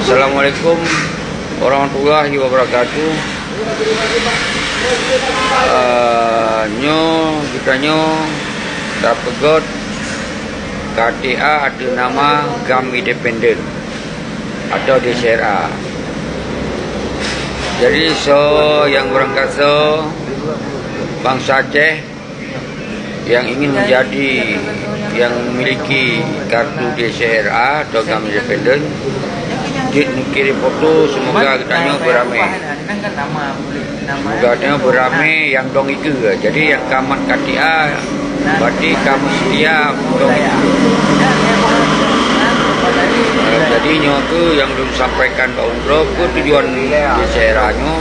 Assalamualaikum warahmatullahi wabarakatuh. Kita dapat KTA ada nama GAM Independen atau DCRA. Jadi yang berangkat bangsa Aceh yang ingin menjadi yang memiliki kartu DCRA atau GAM Independen, kirim foto, semoga katanya beramai. Semoga beramai yang dong itu. Jadi yang kamat KTA berarti kamu setia dong itu. Jadi itu yang disampaikan Pak Undro ke tujuan DCRA-nya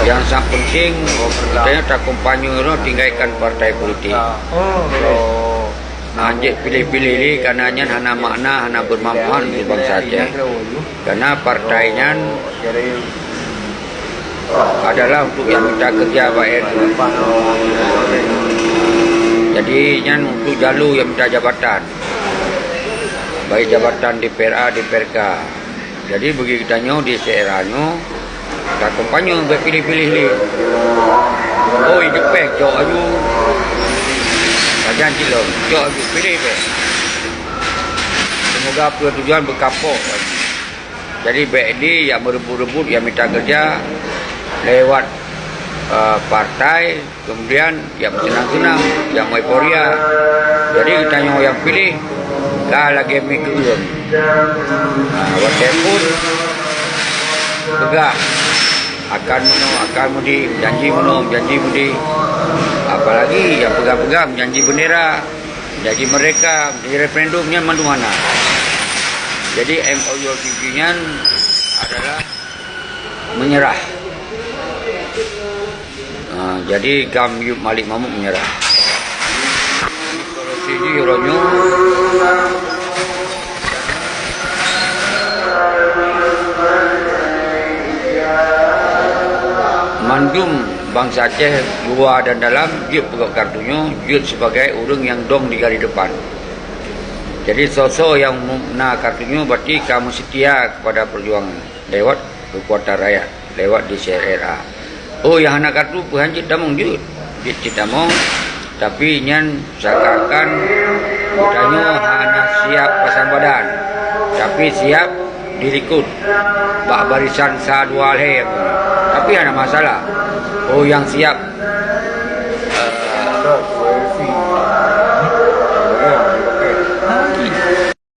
yang sangat penting, katanya tak kompanya tinggalkan partai politik. Anjek pilih-pilih ini karena hanya makna, hanya bermanfaat untuk bangsa Aceh. Karena partainya adalah untuk yang minta kerja baik. Jadi untuk jalur yang minta jabatan, baik jabatan di PRA, di PRK. Jadi bagi kitanya di CRA-nya, tak kompanya pilih-pilih ni. Oh, ini pek jauh aja. Jangan cilok, jauh pilih be. Semoga tujuan berkapok. Jadi BD yang berebut-rebut yang minta kerja lewat partai, kemudian yang senang-senang, yang euforia. Jadi kita yang pilih kah lagi mikir. Walaupun tegak akan mudi janji mudi. Apalagi yang pegang-pegang janji bendera, janji mereka, janji referendumnya mana-mana. Jadi MOU nya adalah menyerah. Jadi GAM Malik Mahmud menyerah. Solusi Euronya mandum bangsa Aceh luar dan dalam, dia pegang kartunya, dia sebagai orang yang dong di garis depan. Jadi sosok yang nak kartunya berarti kamu setia kepada perjuangan lewat kekuatan rakyat, lewat DCRA. Oh, yang anak kartu berhanjit damong dia tidak mau, tapi nyan seakan-akan katanya hanya siap pasang badan, tapi siap dirikut bak barisan sa dua tapi ada masalah. Oh, yang siap